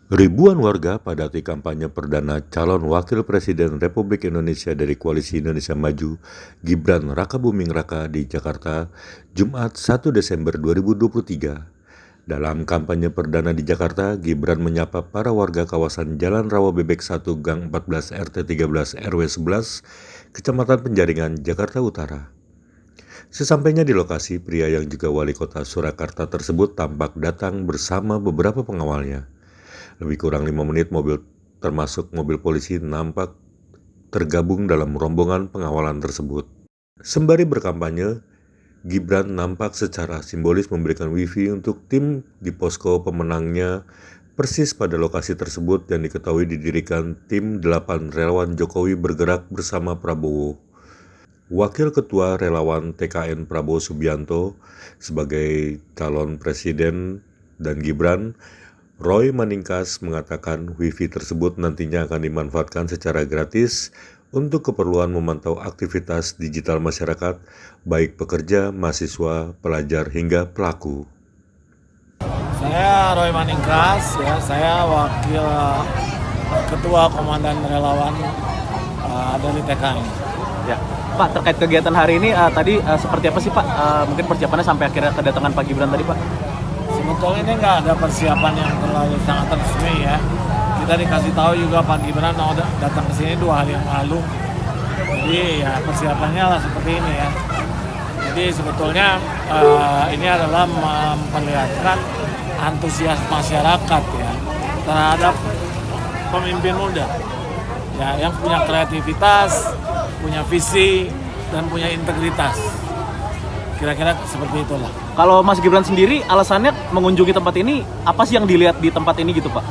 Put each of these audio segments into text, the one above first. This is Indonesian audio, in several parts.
Ribuan warga padati kampanye perdana calon Wakil Presiden Republik Indonesia dari Koalisi Indonesia Maju, Gibran Rakabuming Raka di Jakarta, Jumat 1 Desember 2023. Dalam kampanye perdana di Jakarta, Gibran menyapa para warga kawasan Jalan Rawa Bebek 1 Gang 14 RT 13 RW 11, Kecamatan Penjaringan, Jakarta Utara. Sesampainya di lokasi, pria yang juga wali kota Surakarta tersebut tampak datang bersama beberapa pengawalnya. Lebih kurang 5 menit mobil termasuk mobil polisi nampak tergabung dalam rombongan pengawalan tersebut. Sembari berkampanye, Gibran nampak secara simbolis memberikan wifi untuk tim di posko pemenangnya persis pada lokasi tersebut yang diketahui didirikan tim 8 relawan Jokowi bergerak bersama Prabowo. Wakil Ketua Relawan TKN Prabowo Subianto sebagai calon presiden dan Gibran, Roy Maningkas mengatakan wifi tersebut nantinya akan dimanfaatkan secara gratis untuk keperluan memantau aktivitas digital masyarakat, baik pekerja, mahasiswa, pelajar, hingga pelaku. Saya Roy Maningkas, saya Wakil Ketua Komandan Relawan dari TKN. Ya, Pak, terkait kegiatan hari ini tadi seperti apa sih Pak? Mungkin persiapannya sampai akhirnya kedatangan Pak Gibran tadi Pak? Sebetulnya ini nggak ada persiapan yang terlalu sangat resmi ya. Kita dikasih tahu juga Pak Gibran mau datang ke sini 2 hari yang lalu. Jadi ya persiapannya lah seperti ini ya. Jadi sebetulnya ini adalah memperlihatkan antusias masyarakat ya terhadap pemimpin muda ya yang punya kreativitas, punya visi, dan punya integritas. Kira-kira seperti itulah. Kalau Mas Gibran sendiri alasannya mengunjungi tempat ini, apa sih yang dilihat di tempat ini gitu Pak?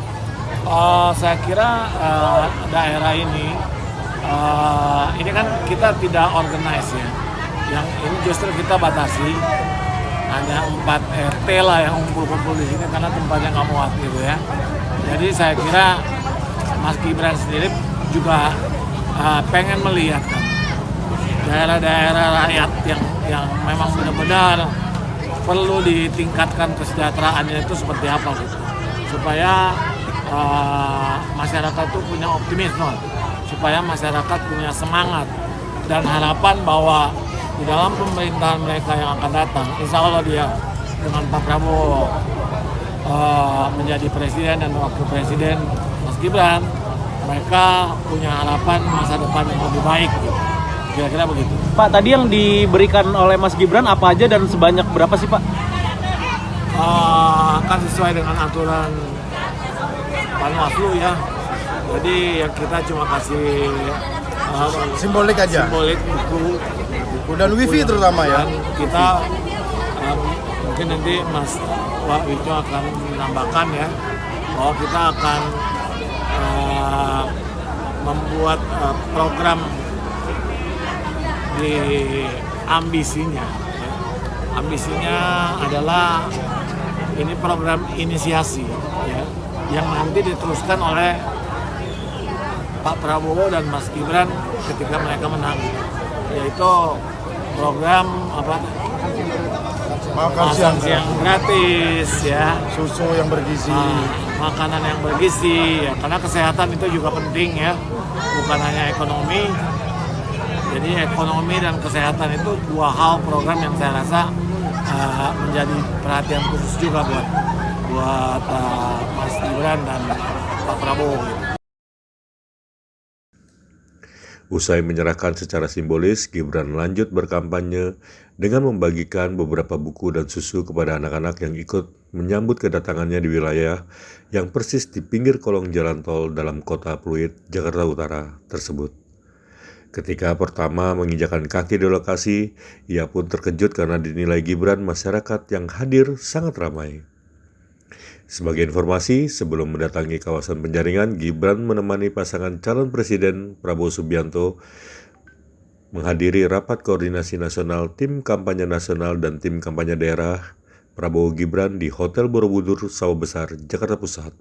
Saya kira daerah ini kan kita tidak organize ya. Yang ini justru kita batasi, hanya 4 RT lah yang kumpul-kumpul di sini karena tempatnya nggak muat gitu ya. Jadi saya kira Mas Gibran sendiri juga pengen melihat kan daerah-daerah rakyat yang memang benar-benar perlu ditingkatkan kesejahteraannya itu seperti apa gitu. Supaya masyarakat itu punya optimisme, supaya masyarakat punya semangat dan harapan bahwa di dalam pemerintahan mereka yang akan datang, insya Allah dia dengan Pak Prabowo menjadi presiden dan wakil presiden Mas Gibran, mereka punya harapan masa depan yang lebih baik gitu. Kira-kira begitu. Pak, tadi yang diberikan oleh Mas Gibran apa aja dan sebanyak berapa sih Pak? Akan sesuai dengan aturan Panwaslu ya. Jadi yang kita cuma kasih simbolik aja. Simbolik buku Dan wifi terutama ya. Dan kita mungkin nanti Mas Wahyu akan menambahkan ya bahwa kita akan membuat program di ambisinya. Ambisinya adalah ini program inisiasi ya, yang nanti diteruskan oleh Pak Prabowo dan Mas Gibran ketika mereka menang, yaitu program makan siang gratis ya, susu yang bergizi, makanan yang bergizi ya, karena kesehatan itu juga penting ya, bukan hanya ekonomi. Jadi ekonomi dan kesehatan itu 2 hal program yang saya rasa menjadi perhatian khusus juga buat Mas Gibran dan Pak Prabowo. Usai menyerahkan secara simbolis, Gibran lanjut berkampanye dengan membagikan beberapa buku dan susu kepada anak-anak yang ikut menyambut kedatangannya di wilayah yang persis di pinggir kolong jalan tol dalam kota Pluit, Jakarta Utara tersebut. Ketika pertama menginjakan kaki di lokasi, ia pun terkejut karena dinilai Gibran masyarakat yang hadir sangat ramai. Sebagai informasi, sebelum mendatangi kawasan Penjaringan, Gibran menemani pasangan calon presiden Prabowo Subianto menghadiri rapat koordinasi nasional tim kampanye nasional dan tim kampanye daerah Prabowo Gibran di Hotel Borobudur, Sawah Besar, Jakarta Pusat.